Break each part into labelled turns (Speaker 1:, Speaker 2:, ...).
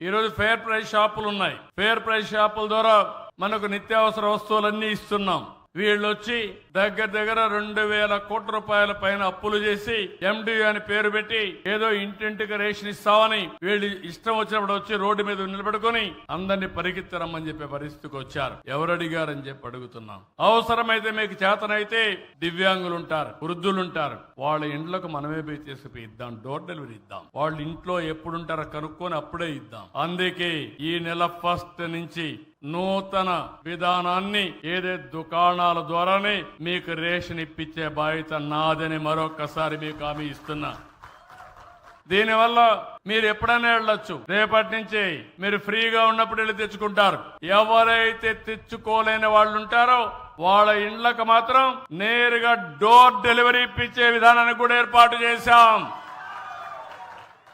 Speaker 1: ఈరోజు fair price షాపులు ఉన్నాయి. ఫేర్ ప్రైస్ షాపుల ద్వారా మనకు నిత్యావసర వస్తువులన్నీ ఇస్తున్నాం. వీళ్ళు వచ్చి దగ్గర 2,000 కోట్ల రూపాయల పైన అప్పులు చేసి ఎండి అని పేరు పెట్టి ఏదో ఇంటింటికి రేషన్ ఇస్తామని వీళ్ళు ఇష్టం వచ్చినప్పుడు వచ్చి రోడ్డు మీద నిలబడుకొని అందరినీ పరిగెత్తరమ్మని చెప్పే పరిస్థితికి వచ్చారు. ఎవరు అడిగారని చెప్పి అడుగుతున్నాం. అవసరమైతే మీకు చేతనైతే దివ్యాంగులు ఉంటారు, వృద్ధులు ఉంటారు, వాళ్ళ ఇండ్లకు మనమే పోయి తీసుకుపోయి ఇద్దాం, డోర్ డెలివరీ ఇద్దాం. వాళ్ళ ఇంట్లో ఎప్పుడుంటారో కనుక్కొని అప్పుడే ఇద్దాం. అందుకే ఈ నెల 1 నుంచి నూతన విధానాన్ని ఏదైతే దుకాణాల ద్వారానే మీకు రేషన్ ఇప్పించే బాధ్యత నాదని మరొకసారి మీకు హామీ ఇస్తున్నా. దీనివల్ల మీరు ఎప్పుడైనా వెళ్ళొచ్చు. రేపటి నుంచి మీరు ఫ్రీగా ఉన్నప్పుడు వెళ్ళి తెచ్చుకుంటారు. ఎవరైతే తెచ్చుకోలేని వాళ్ళు ఉంటారో వాళ్ళ ఇండ్లకు మాత్రం నేరుగా డోర్ డెలివరీ ఇప్పించే విధానాన్ని కూడా ఏర్పాటు చేశాం.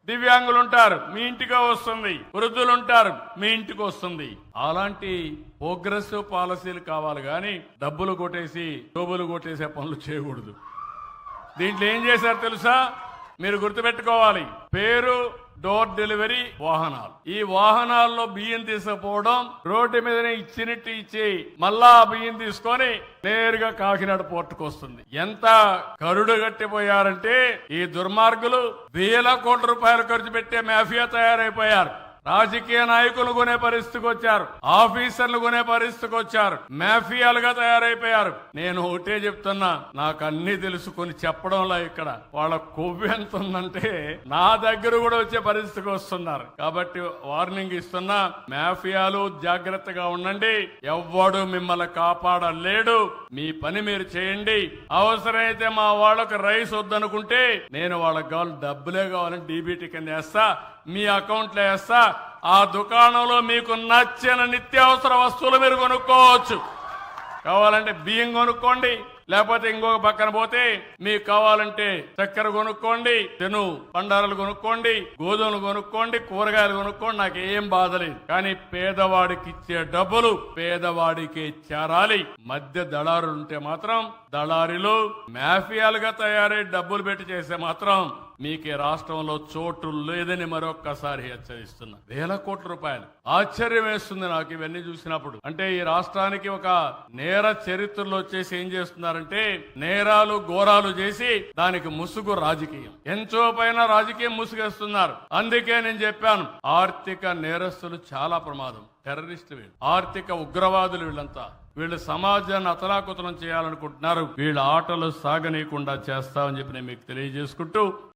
Speaker 1: దివ్యాంగులు ఉంటారు, మీ ఇంటికి వస్తుంది. వృద్ధులు ఉంటారు, మీ ఇంటికి వస్తుంది. అలాంటి ప్రోగ్రెసివ్ పాలసీలు కావాలి కానీ డబ్బులు కొట్టేసి డబ్బులు కొట్టేసే పనులు చేయకూడదు. దీంట్లో ఏం చేశారు తెలుసా? మీరు గుర్తుపెట్టుకోవాలి. పేరు డోర్ డెలివరీ వాహనాలు. ఈ వాహనాల్లో బియ్యం తీసుకుపోవడం, రోడ్డు మీదనే ఇచ్చినట్టు ఇచ్చి మళ్ళా బియ్యం తీసుకొని నేరుగా కాకినాడ పోర్టుకు వస్తుంది. ఎంత కరుడు గట్టిపోయారంటే ఈ దుర్మార్గులు వేల కోట్ల రూపాయలు ఖర్చు పెట్టే మాఫియా తయారైపోయారు. రాజకీయ నాయకులు కొనే పరిస్థితికి వచ్చారు, ఆఫీసర్లు కొనే పరిస్థితికి వచ్చారు, మాఫియాలుగా తయారైపోయారు. నేను ఒకటే చెప్తున్నా, నాకు అన్ని తెలుసుకొని చెప్పడంలో ఇక్కడ వాళ్ళ కొవ్వు ఎంత ఉందంటే నా దగ్గర కూడా వచ్చే పరిస్థితికి వస్తున్నారు. కాబట్టి వార్నింగ్ ఇస్తున్నా, మాఫియాలు జాగ్రత్తగా ఉండండి. ఎవ్వడు మిమ్మల్ని కాపాడలేడు. మీ పని మీరు చేయండి. అవసరమైతే మా వాళ్ళకు రైస్ వద్దనుకుంటే నేను వాళ్ళకి కావాలి డబ్బులే కావాలని డీబీటీ కింద వేస్తా, మీ అకౌంట్లో వేస్తా. ఆ దుకాణంలో మీకు నచ్చిన నిత్యావసర వస్తువులు మీరు కొనుక్కోవచ్చు. కావాలంటే బియ్యం కొనుక్కోండి, లేకపోతే ఇంకొక పక్కన పోతే మీకు కావాలంటే చక్కెర కొనుక్కోండి, పండారాలు కొనుక్కోండి, గోధుమలు కొనుక్కోండి, కూరగాయలు కొనుక్కోండి. నాకు ఏం బాధ లేదు. కానీ పేదవాడికి ఇచ్చే డబ్బులు పేదవాడికి చేరాలి. మధ్య దళారులు ఉంటే మాత్రం, దళారీలు మాఫియాలుగా తయారై డబ్బులు పెట్టి చేస్తే మాత్రం మీకు రాష్ట్రంలో చోటు లేదని మరొక్కసారి హెచ్చరిస్తున్నా. వేల కోట్ల రూపాయలు. ఆశ్చర్యం వేస్తుంది నాకు ఇవన్నీ చూసినప్పుడు. అంటే ఈ రాష్ట్రానికి ఒక నేర చరిత్రలో వచ్చేసి ఏం చేస్తున్నారంటే నేరాలు ఘోరాలు చేసి దానికి ముసుగు రాజకీయం, ఎంచో పైన రాజకీయం ముసుగేస్తున్నారు. అందుకే నేను చెప్పాను, ఆర్థిక నేరస్తులు చాలా ప్రమాదం. టెర్రరిస్టులు వీళ్ళు, ఆర్థిక ఉగ్రవాదులు వీళ్ళంతా. వీళ్ళు సమాజాన్ని అతలాకుతలం చేయాలనుకుంటున్నారు. వీళ్ళ ఆటలు సాగనీయకుండా చేస్తామని చెప్పి నేను మీకు తెలియజేసుకుంటూ